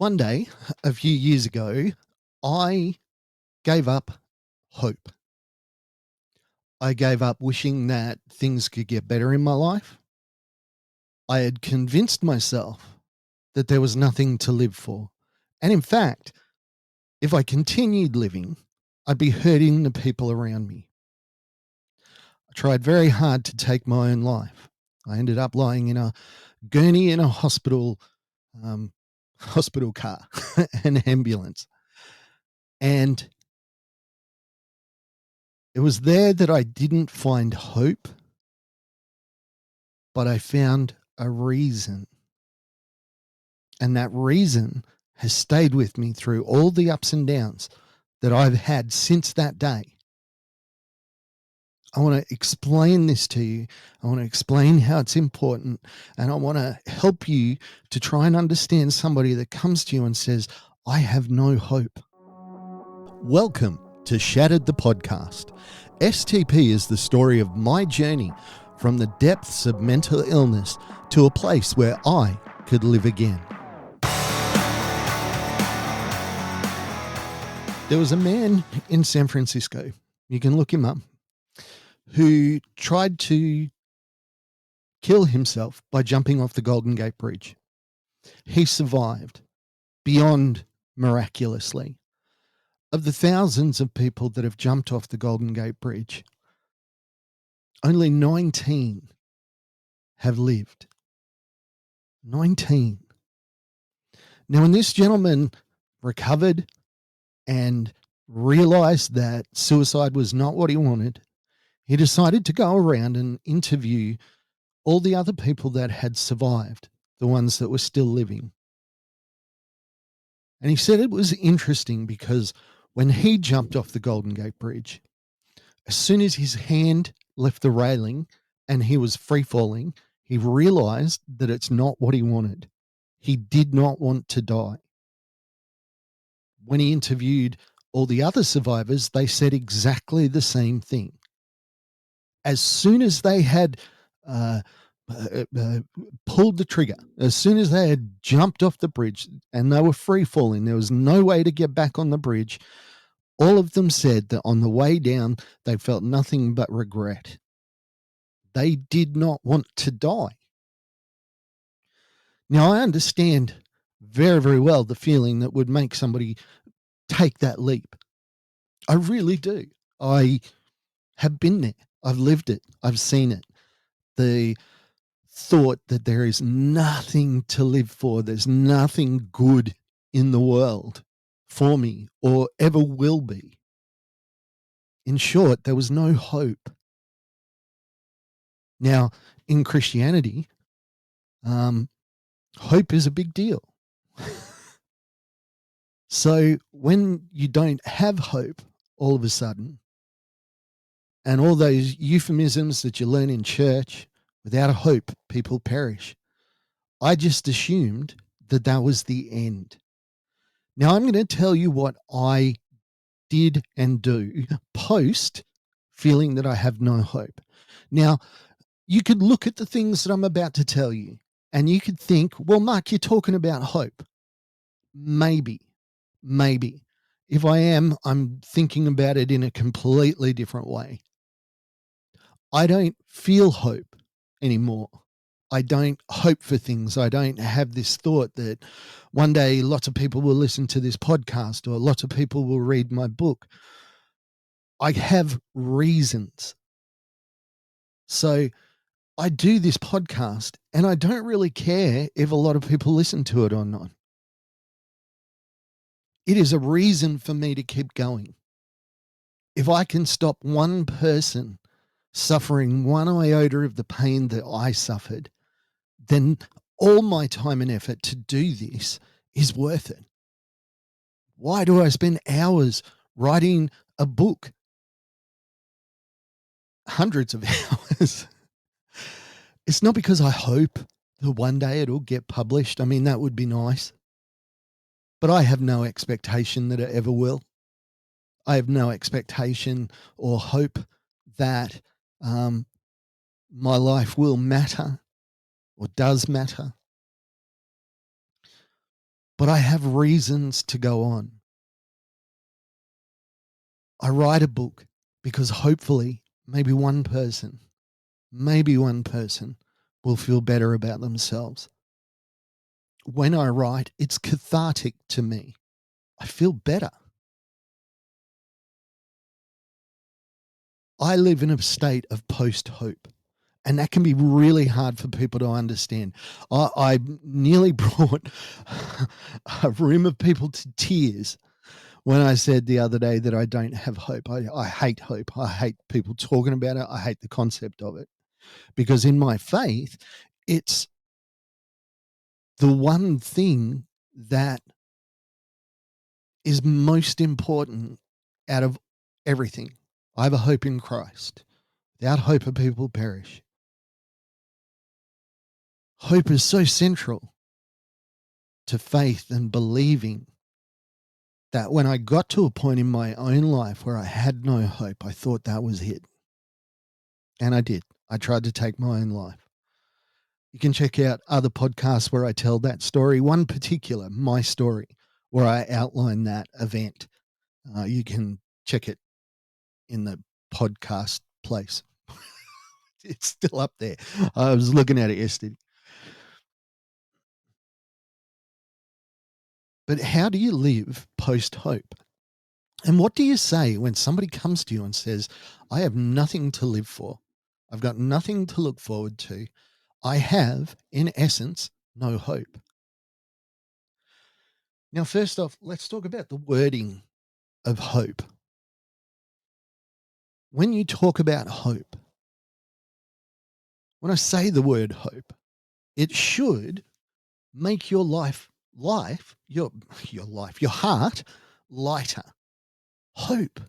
One day, a few years ago, I gave up hope. I gave up wishing that things could get better in my life. I had convinced myself that there was nothing to live for. And in fact, if I continued living, I'd be hurting the people around me. I tried very hard to take my own life. I ended up lying in a gurney in a um, hospital car, an ambulance. And it was there that I didn't find hope, but I found a reason. And that reason has stayed with me through all the ups and downs that I've had since that day. I want to explain this to you. I want to explain how it's important. And I want to help you to try and understand somebody that comes to you and says, I have no hope. Welcome to Shattered the Podcast. STP is the story of my journey from the depths of mental illness to a place where I could live again. There was a man in San Francisco, you can look him up, who tried to kill himself by jumping off the Golden Gate Bridge. He survived beyond miraculously. Of the thousands of people that have jumped off the Golden Gate Bridge, only 19 have lived. 19. Now, when this gentleman recovered and realized that suicide was not what he wanted, he decided to go around and interview all the other people that had survived, the ones that were still living. And he said it was interesting because when he jumped off the Golden Gate Bridge, as soon as his hand left the railing and he was free falling, he realized that it's not what he wanted. He did not want to die. When he interviewed all the other survivors, they said exactly the same thing. As soon as they had pulled the trigger, as soon as they had jumped off the bridge and they were free falling, there was no way to get back on the bridge, all of them said that on the way down, they felt nothing but regret. They did not want to die. Now, I understand very, very well the feeling that would make somebody take that leap. I really do. I have been there. I've lived it. I've seen it. The thought that there is nothing to live for, there's nothing good in the world for me or ever will be. In short, there was no hope. Now, in Christianity, hope is a big deal. So when you don't have hope all of a sudden, and all those euphemisms that you learn in church, without a hope, people perish, I just assumed that that was the end. Now, I'm going to tell you what I did and do post feeling that I have no hope. Now, you could look at the things that I'm about to tell you and you could think, well, Mark, you're talking about hope. Maybe. If I am, I'm thinking about it in a completely different way. I don't feel hope anymore. I don't hope for things. I don't have this thought that one day lots of people will listen to this podcast or lots of people will read my book. I have reasons. So I do this podcast and I don't really care if a lot of people listen to it or not. It is a reason for me to keep going. If I can stop one person suffering one iota of the pain that I suffered, then all my time and effort to do this is worth it. Why do I spend hours writing a book? Hundreds of hours. It's not because I hope that one day it'll get published. I mean, that would be nice. But I have no expectation that it ever will. I have no expectation or hope that my life will matter or does matter. but I have reasons to go on. I write a book because hopefully maybe one person will feel better about themselves. When I write, it's cathartic to me. I feel better. I live in a state of post hope, and that can be really hard for people to understand. I nearly brought a room of people to tears when I said the other day that I don't have hope. I hate hope. I hate people talking about it. I hate the concept of it because in my faith, it's the one thing that is most important out of everything. I have a hope in Christ. Without hope, a people perish. Hope is so central to faith and believing that when I got to a point in my own life where I had no hope, I thought that was it. And I did. I tried to take my own life. You can check out other podcasts where I tell that story, one particular, my story, where I outline that event. You can check it in the podcast place. It's still up there. I was looking at it yesterday. But how do you live post hope? And what do you say when somebody comes to you and says, I have nothing to live for? I've got nothing to look forward to. I have, in essence, no hope. Now, first off, let's talk about the wording of hope. When you talk about hope, when I say the word hope, it should make your your heart lighter. Hope.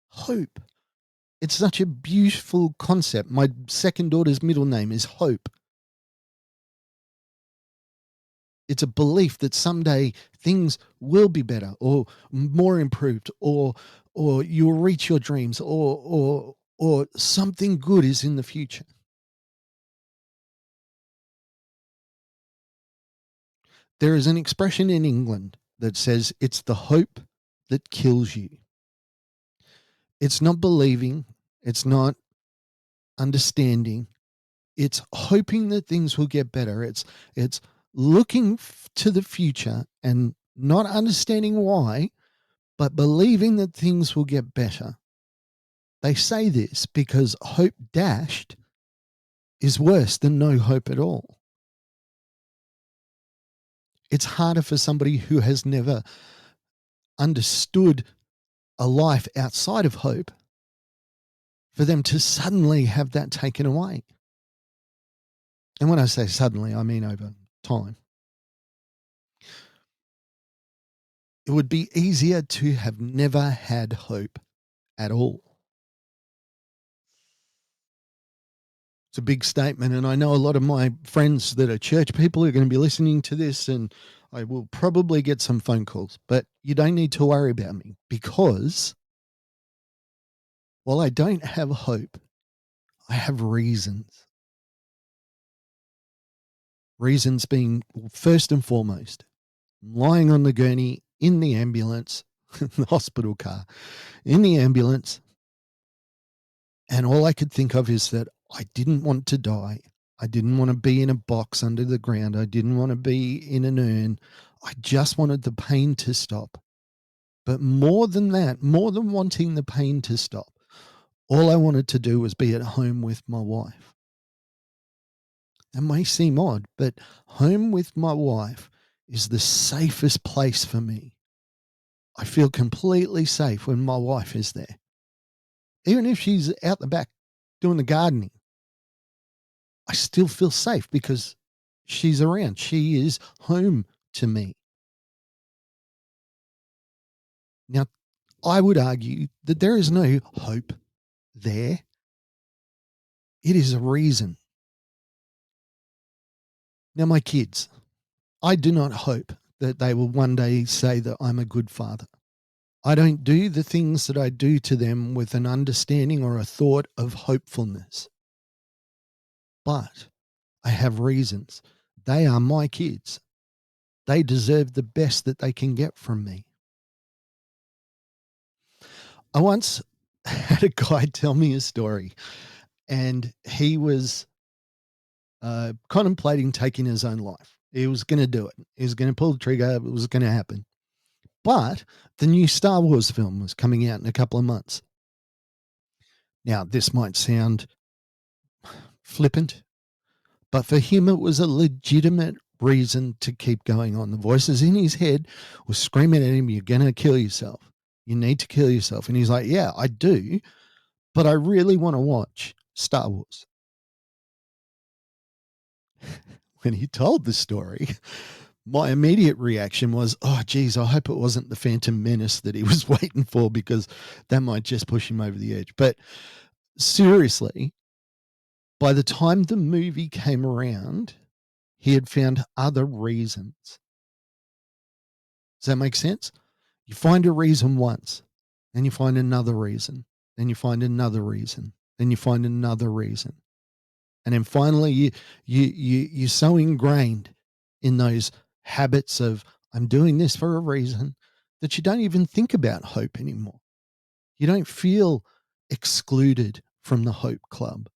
Hope. It's such a beautiful concept. My second daughter's middle name is Hope. It's a belief that someday things will be better or more improved or you'll reach your dreams or something good is in the future. There is an expression in England that says it's the hope that kills you. It's not believing, it's not understanding, it's hoping that things will get better. It's looking to the future and not understanding why, but believing that things will get better. They say this because hope dashed is worse than no hope at all. It's harder for somebody who has never understood a life outside of hope for them to suddenly have that taken away. And when I say suddenly, I mean over time. It would be easier to have never had hope at all. It's a big statement, and I know a lot of my friends that are church people are going to be listening to this, and I will probably get some phone calls, but you don't need to worry about me because while I don't have hope, I have reasons. Reasons being first and foremost, I'm lying on the gurney in the ambulance, the hospital car, in the ambulance, and all I could think of is that I didn't want to die. I didn't want to be in a box under the ground. I didn't want to be in an urn. I just wanted the pain to stop. But more than that, more than wanting the pain to stop, all I wanted to do was be at home with my wife. That may seem odd, but home with my wife is the safest place for me. I feel completely safe when my wife is there. Even if she's out the back doing the gardening, I still feel safe because she's around. She is home to me. Now, I would argue that there is no hope there. It is a reason. Now, my kids, I do not hope that they will one day say that I'm a good father. I don't do the things that I do to them with an understanding or a thought of hopefulness. But I have reasons. They are my kids. They deserve the best that they can get from me. I once had a guy tell me a story, and he was contemplating taking his own life. He was going to do it. He was going to pull the trigger. It was going to happen. But the new Star Wars film was coming out in a couple of months. Now, this might sound flippant, but for him, it was a legitimate reason to keep going on. The voices in his head were screaming at him, "You're going to kill yourself. You need to kill yourself." And he's like, "Yeah, I do, but I really want to watch Star Wars." When he told the story, my immediate reaction was, "Oh, geez, I hope it wasn't the Phantom Menace that he was waiting for, because that might just push him over the edge." But seriously, by the time the movie came around, he had found other reasons. Does that make sense? You find a reason once, then you find another reason, then you find another reason, then you find another reason. And then finally you're so ingrained in those habits of, I'm doing this for a reason, that you don't even think about hope anymore. You don't feel excluded from the hope club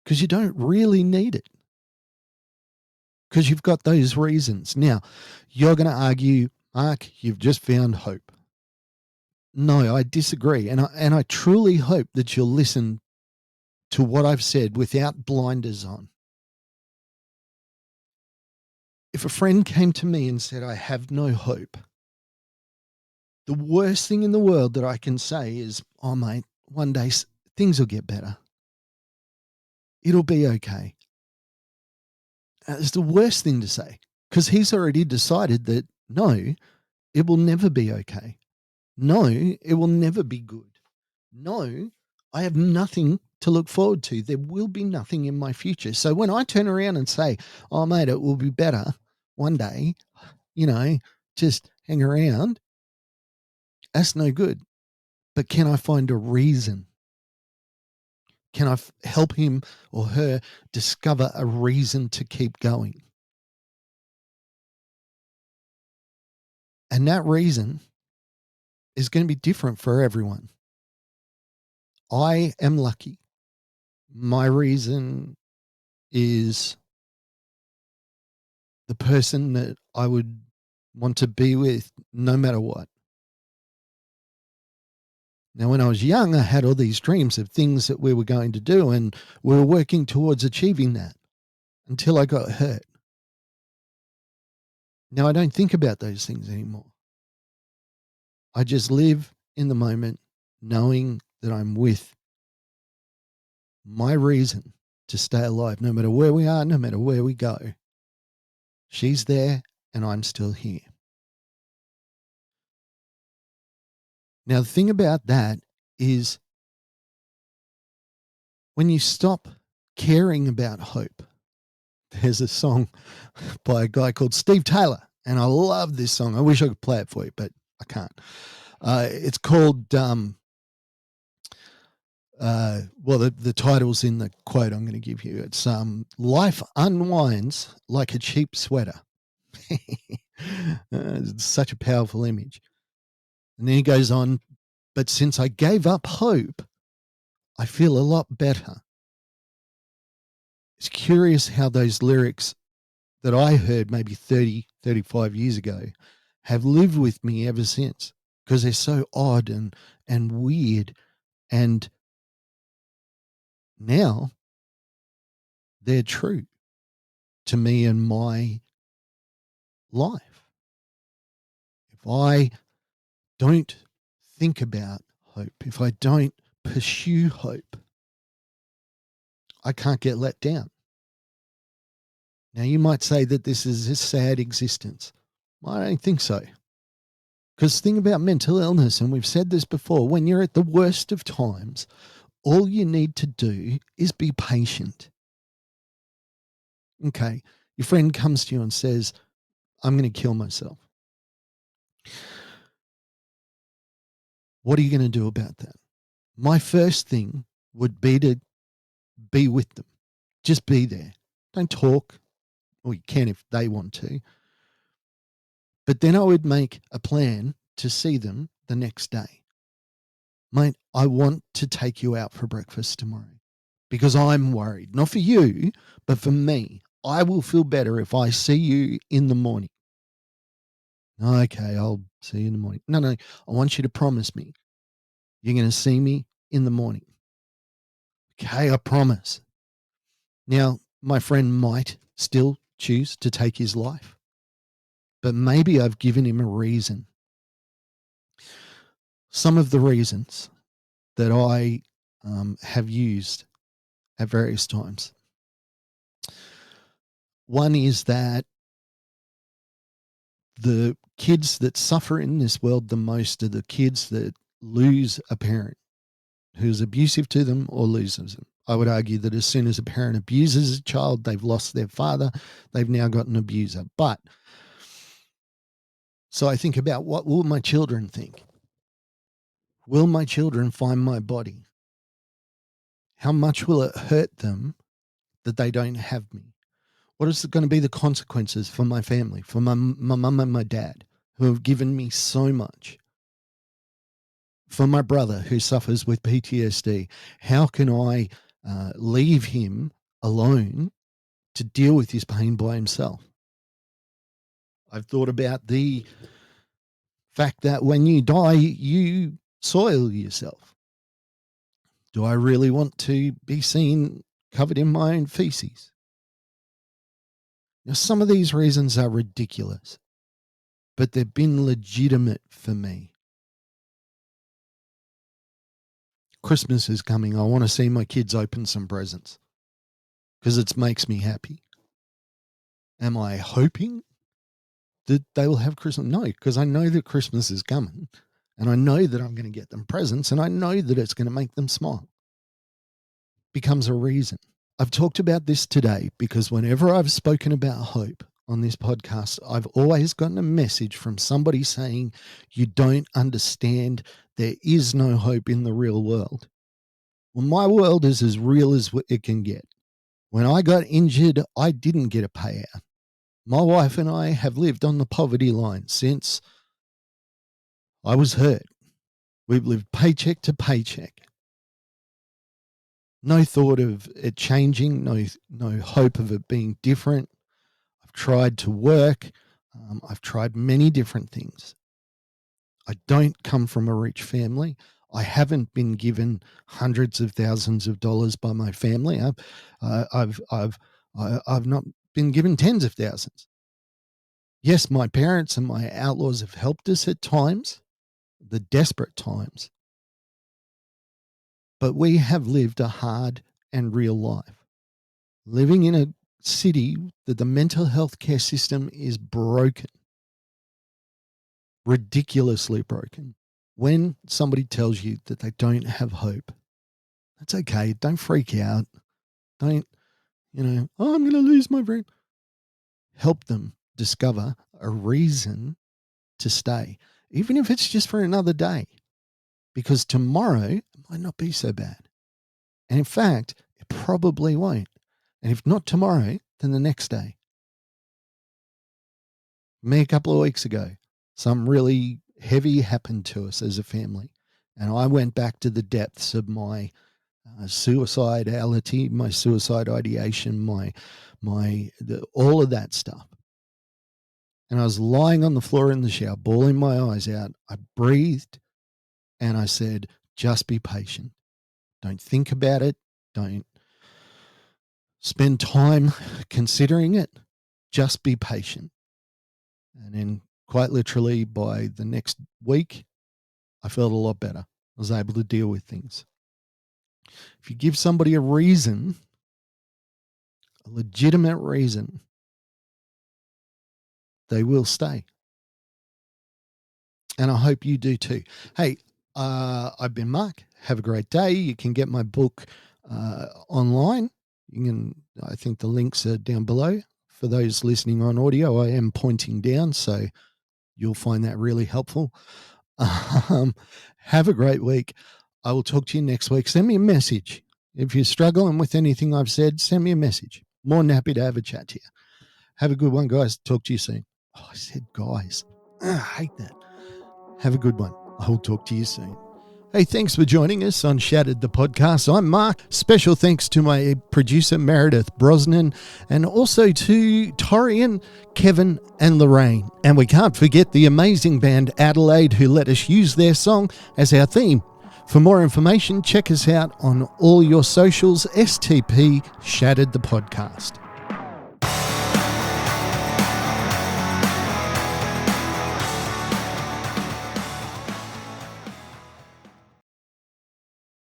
because you don't really need it, because you've got those reasons. Now, you're going to argue, Mark, you've just found hope. No, I disagree. And I truly hope that you'll listen to what I've said without blinders on. If a friend came to me and said, I have no hope, the worst thing in the world that I can say is, oh, mate, one day things will get better. It'll be okay. It's the worst thing to say, because he's already decided that, no, it will never be okay. No, it will never be good. No, I have nothing to look forward to. There will be nothing in my future. So when I turn around and say, oh, mate, it will be better one day, just hang around, that's no good. But can I find a reason? Can I help him or her discover a reason to keep going? And that reason is going to be different for everyone. I am lucky. My reason is the person that I would want to be with no matter what. Now, when I was young, I had all these dreams of things that we were going to do, and we were working towards achieving that until I got hurt. Now, I don't think about those things anymore. I just live in the moment knowing that I'm with my reason to stay alive, no matter where we are, no matter where we go. She's there and I'm still here. Now, the thing about that is, when you stop caring about hope, there's a song by a guy called Steve Taylor, and I love this song. I wish I could play it for you, but I can't. It's called, the title's in the quote I'm going to give you. It's Life Unwinds Like a Cheap Sweater. It's such a powerful image. And then he goes on, but since I gave up hope, I feel a lot better. It's curious how those lyrics that I heard maybe 30, 35 years ago have lived with me ever since, because they're so odd and weird. And now they're true to me and my life. If I don't think about hope, if I don't pursue hope, I can't get let down. Now, you might say that this is a sad existence. I don't think so. Because the thing about mental illness, and we've said this before, when you're at the worst of times, all you need to do is be patient. Okay, your friend comes to you and says, I'm going to kill myself. What are you going to do about that? My first thing would be to be with them. Just be there. Don't talk. or you can if they want to. But then I would make a plan to see them the next day. Mate, I want to take you out for breakfast tomorrow because I'm worried, not for you, but for me. I will feel better if I see you in the morning. Okay, I'll see you in the morning. No, I want you to promise me you're going to see me in the morning. Okay, I promise. Now, my friend might still choose to take his life, but maybe I've given him a reason. Some of the reasons that I have used at various times. One is that the kids that suffer in this world the most are the kids that lose a parent who's abusive to them or loses them. I would argue that as soon as a parent abuses a child, they've lost their father, they've now got an abuser. But so I think about, what will my children think? Will my children find my body? How much will it hurt them that they don't have me? What is going to be the consequences for my family, for my mum and my dad, who have given me so much? For my brother who suffers with PTSD, how can I leave him alone to deal with his pain by himself? I've thought about the fact that when you die, you soil yourself. Do I really want to be seen covered in my own feces? Now, some of these reasons are ridiculous, but they've been legitimate for me. Christmas is coming. I want to see my kids open some presents because it makes me happy. Am I hoping that they will have Christmas? No, because I know that Christmas is coming and I know that I'm going to get them presents and I know that it's going to make them smile. Becomes a reason. I've talked about this today because whenever I've spoken about hope on this podcast, I've always gotten a message from somebody saying, you don't understand. There is no hope in the real world. Well, my world is as real as it can get. When I got injured, I didn't get a payout. My wife and I have lived on the poverty line since I was hurt. We've lived paycheck to paycheck. No thought of it changing, no hope of it being different. I've tried to work. I've tried many different things. I don't come from a rich family. I haven't been given hundreds of thousands of dollars by my family. I've not been given tens of thousands. Yes, my parents and my outlaws have helped us at times, the desperate times, but we have lived a hard and real life. Living in a city that the mental health care system is broken, ridiculously broken. When somebody tells you that they don't have hope, that's okay. Don't freak out. Don't, oh, I'm going to lose my friend. Help them discover a reason to stay, even if it's just for another day, because tomorrow it might not be so bad. And in fact, it probably won't. And if not tomorrow, then the next day. Me, a couple of weeks ago, something really heavy happened to us as a family. And I went back to the depths of my suicidality, my suicide ideation, all of that stuff. And I was lying on the floor in the shower, bawling my eyes out. I breathed and I said, just be patient. Don't think about it. Don't spend time considering it. Just be patient. And then, quite literally, by the next week, I felt a lot better. I was able to deal with things. If you give somebody a reason, a legitimate reason, they will stay. And I hope you do too. Hey, I've been Mark. Have a great day. You can get my book online. I think the links are down below. For those listening on audio, I am pointing down, so you'll find that really helpful. Have a great week. I will talk to you next week. Send me a message. If you're struggling with anything I've said, send me a message. More than happy to have a chat to you. Have a good one, guys. Talk to you soon. Oh, I said guys. I hate that. Have a good one. I'll talk to you soon. Hey, thanks for joining us on Shattered the Podcast. I'm Mark. Special thanks to my producer, Meredith Brosnan, and also to Torian, Kevin, and Lorraine. And we can't forget the amazing band Adelaide, who let us use their song as our theme. For more information, check us out on all your socials, STP Shattered the Podcast.